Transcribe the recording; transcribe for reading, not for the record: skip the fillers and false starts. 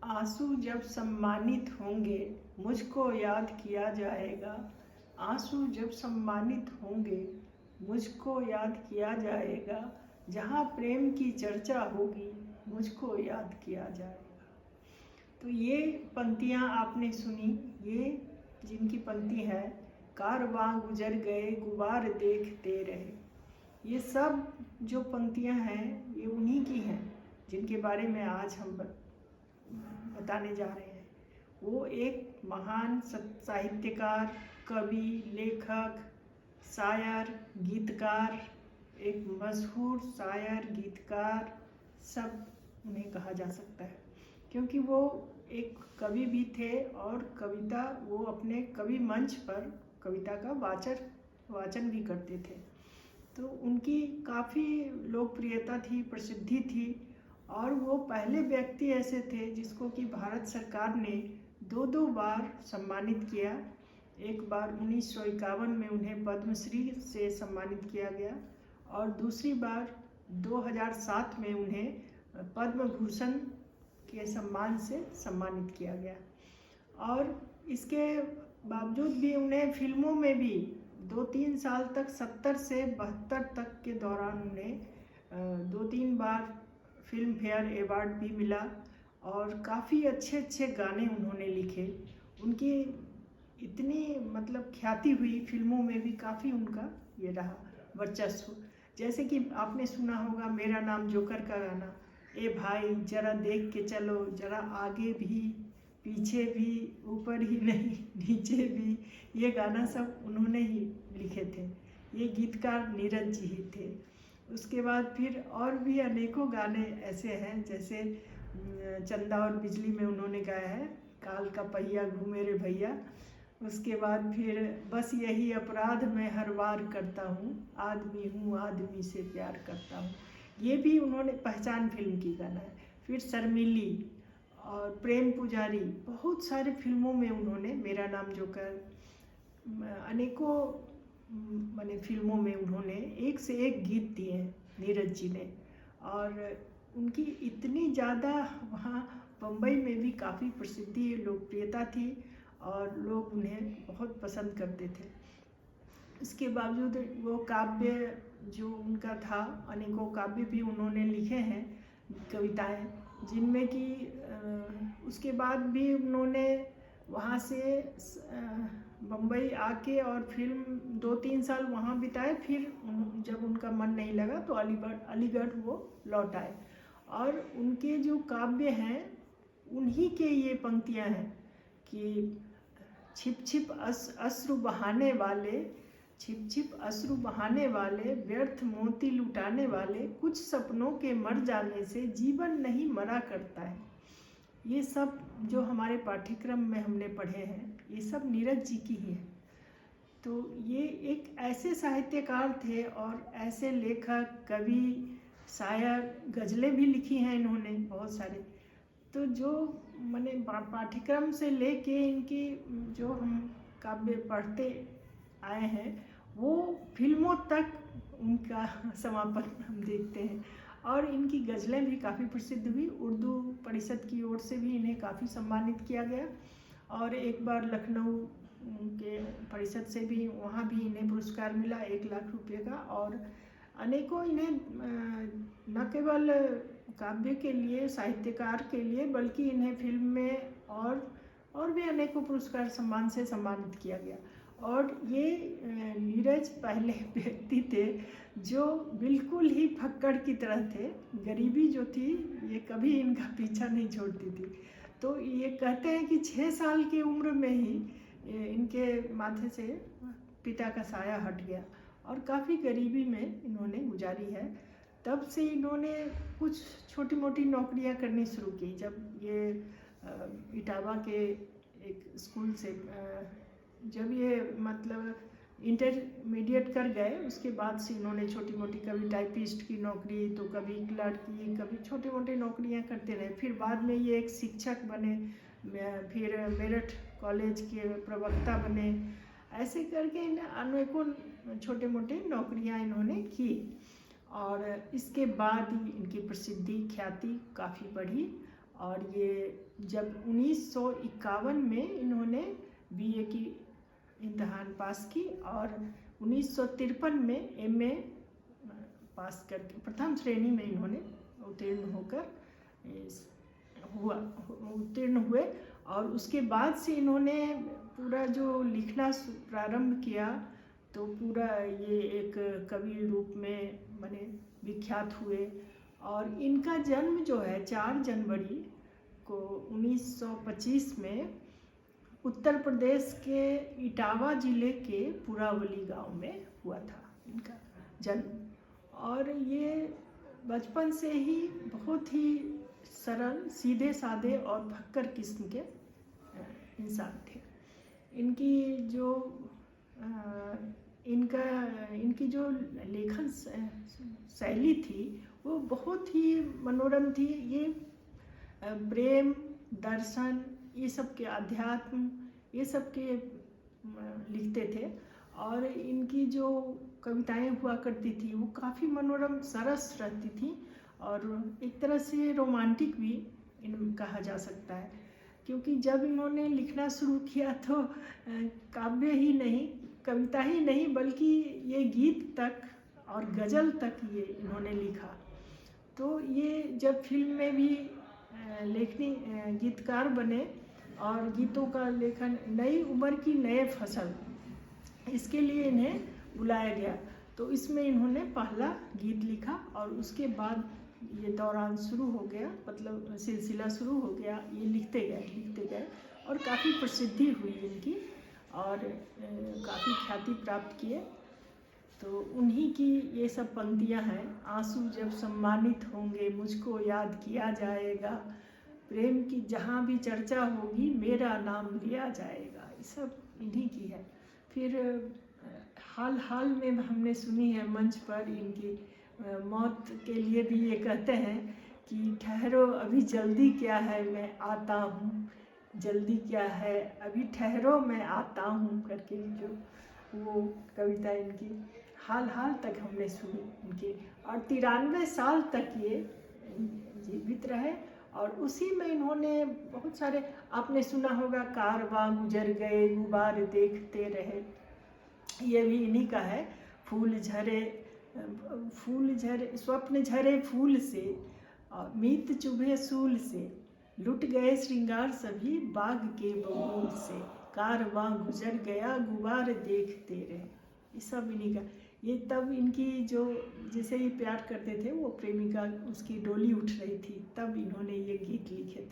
आंसू जब सम्मानित होंगे मुझको याद किया जाएगा। आंसू जब सम्मानित होंगे मुझको याद किया जाएगा। जहाँ प्रेम की चर्चा होगी मुझको याद किया जाएगा। तो ये पंक्तियाँ आपने सुनी, ये जिनकी पंक्ति है, कारवां गुजर गए गुबार देखते रहे। ये सब जो पंक्तियाँ हैं ये उन्हीं की हैं जिनके बारे में आज हम बताने जा रहे हैं। वो एक महान साहित्यकार, कवि, लेखक, शायर, गीतकार, एक मशहूर शायर, गीतकार, सब उन्हें कहा जा सकता है, क्योंकि वो एक कवि भी थे और कविता वो अपने कवि मंच पर कविता का वाचन भी करते थे। तो उनकी काफ़ी लोकप्रियता थी, प्रसिद्धि थी, और वो पहले व्यक्ति ऐसे थे जिसको कि भारत सरकार ने दो बार सम्मानित किया। एक बार 1951 में उन्हें पद्मश्री से सम्मानित किया गया और दूसरी बार 2007 में उन्हें पद्म भूषण के सम्मान से सम्मानित किया गया। और इसके बावजूद भी उन्हें फिल्मों में भी 2-3 साल तक 70 से 72 तक के दौरान उन्हें 2-3 बार फिल्म फेयर अवार्ड भी मिला और काफ़ी अच्छे गाने उन्होंने लिखे। उनकी इतनी मतलब ख्याति हुई, फिल्मों में भी काफ़ी उनका ये रहा वर्चस्व। जैसे कि आपने सुना होगा मेरा नाम जोकर का गाना, ए भाई जरा देख के चलो, जरा आगे भी पीछे भी, ऊपर ही नहीं नीचे भी, ये गाना सब उन्होंने ही लिखे थे। ये गीतकार नीरज जी ही थे। उसके बाद फिर और भी अनेकों गाने ऐसे हैं, जैसे चंदा और बिजली में उन्होंने गाया है, काल का पहिया घूमे रे भैया। उसके बाद फिर बस यही अपराध मैं हर बार करता हूँ, आदमी हूँ आदमी से प्यार करता हूँ, ये भी उन्होंने पहचान फिल्म की गाना है। फिर शर्मिली और प्रेम पुजारी, बहुत सारे फिल्मों में उन्होंने, मेरा नाम जोकर, अनेकों माने फिल्मों में उन्होंने एक से एक गीत दिए हैं नीरज जी ने। और उनकी इतनी ज़्यादा वहाँ बम्बई में भी काफ़ी प्रसिद्धि, लोकप्रियता थी और लोग उन्हें बहुत पसंद करते थे। इसके बावजूद वो काव्य जो उनका था, अनेकों काव्य भी उन्होंने लिखे हैं, कविताएं, जिनमें कि उसके बाद भी उन्होंने वहाँ से बम्बई आके और फिल्म 2-3 साल वहाँ बिताए। फिर जब उनका मन नहीं लगा तो अलीगढ़ वो लौट आए। और उनके जो काव्य हैं उन्हीं के ये पंक्तियाँ हैं कि छिप छिप अश्रु बहाने वाले, छिप छिप अश्रु बहाने वाले, व्यर्थ मोती लुटाने वाले, कुछ सपनों के मर जाने से जीवन नहीं मरा करता है। ये सब जो हमारे पाठ्यक्रम में हमने पढ़े हैं ये सब नीरज जी की ही है। तो ये एक ऐसे साहित्यकार थे और ऐसे लेखक, कवि, शायर, गज़लें भी लिखी हैं इन्होंने बहुत सारे। तो जो मैंने पाठ्यक्रम से लेके इनकी जो हम काव्य पढ़ते आए हैं वो फिल्मों तक उनका समापन हम देखते हैं। और इनकी गज़लें भी काफ़ी प्रसिद्ध हुई। उर्दू परिषद की ओर से भी इन्हें काफ़ी सम्मानित किया गया और एक बार लखनऊ के परिषद से भी, वहाँ भी इन्हें पुरस्कार मिला 1 लाख रुपये का। और अनेकों इन्हें न केवल काव्य के लिए, साहित्यकार के लिए, बल्कि इन्हें फिल्म में और भी अनेकों पुरस्कार सम्मान से सम्मानित किया गया। और ये नीरज पहले व्यक्ति थे जो बिल्कुल ही फक्कड़ की तरह थे। गरीबी जो थी ये कभी इनका पीछा नहीं छोड़ती थी। तो ये कहते हैं कि 6 साल की उम्र में ही इनके माथे से पिता का साया हट गया और काफ़ी गरीबी में इन्होंने गुजारी है। तब से इन्होंने कुछ छोटी मोटी नौकरियां करनी शुरू की। जब ये इटावा के एक स्कूल से जब ये मतलब इंटरमीडिएट कर गए, उसके बाद से इन्होंने छोटी मोटी, कभी टाइपिस्ट की नौकरी, तो कभी क्लर्क की, कभी छोटी मोटी नौकरियां करते रहे। फिर बाद में ये एक शिक्षक बने, फिर मेरठ कॉलेज के प्रवक्ता बने। ऐसे करके इन अनेकों छोटे मोटे नौकरियां इन्होंने की और इसके बाद ही इनकी प्रसिद्धि, ख्याति काफ़ी बढ़ी और ये जब 1951 में इन्होंने बीए की इम्तहान पास की और 1953 में एमए पास करके प्रथम श्रेणी में इन्होंने उत्तीर्ण होकर उत्तीर्ण हुए। और उसके बाद से इन्होंने पूरा जो लिखना प्रारंभ किया तो पूरा ये एक कवि रूप में बने विख्यात हुए। और इनका जन्म जो है 4 जनवरी को 1925 में उत्तर प्रदेश के इटावा ज़िले के पुरावली गांव में हुआ था इनका जन्म। और ये बचपन से ही बहुत ही सरल, सीधे साधे और फक्कर किस्म के इंसान थे। इनकी जो लेखन शैली थी वो बहुत ही मनोरम थी। ये प्रेम, दर्शन, ये सब के अध्यात्म, ये सब के लिखते थे। और इनकी जो कविताएं हुआ करती थी वो काफ़ी मनोरम, सरस रहती थी और एक तरह से रोमांटिक भी इन कहा जा सकता है। क्योंकि जब इन्होंने लिखना शुरू किया तो काव्य ही नहीं, कविता ही नहीं, बल्कि ये गीत तक और गज़ल तक ये इन्होंने लिखा। तो ये जब फिल्म में भी गीतकार बने और गीतों का लेखन, नई उम्र की नए फसल, इसके लिए इन्हें बुलाया गया। तो इसमें इन्होंने पहला गीत लिखा और उसके बाद ये दौरान शुरू हो गया, मतलब सिलसिला शुरू हो गया। ये लिखते गए और काफ़ी प्रसिद्धि हुई इनकी और काफ़ी ख्याति प्राप्त किए। तो उन्हीं की ये सब पंक्तियां हैं। आंसू जब सम्मानित होंगे मुझको याद किया जाएगा, प्रेम की जहाँ भी चर्चा होगी मेरा नाम लिया जाएगा। ये सब इन्हीं की है। फिर हाल में हमने सुनी है मंच पर इनकी मौत के लिए भी ये कहते हैं कि ठहरो अभी जल्दी क्या है मैं आता हूँ, जल्दी क्या है अभी ठहरो मैं आता हूँ करके जो वो कविता इनकी हाल तक हमने सुनी इनकी। और 93 साल तक ये जीवित रहे। और उसी में इन्होंने बहुत सारे, आपने सुना होगा कारवां गुजर गए गुबार देखते रहे, ये भी इन्हीं का है। फूल झरे स्वप्न झरे फूल से और मीत चुभे सूल से, लुट गए श्रृंगार सभी बाग के बबूल से, कारवां गुजर गया गुबार देखते रहे। ये सब इन्हीं का। ये तब इनकी जो जिसे ये प्यार करते थे वो प्रेमिका, उसकी डोली उठ रही थी, तब इन्होंने ये गीत लिखे थे।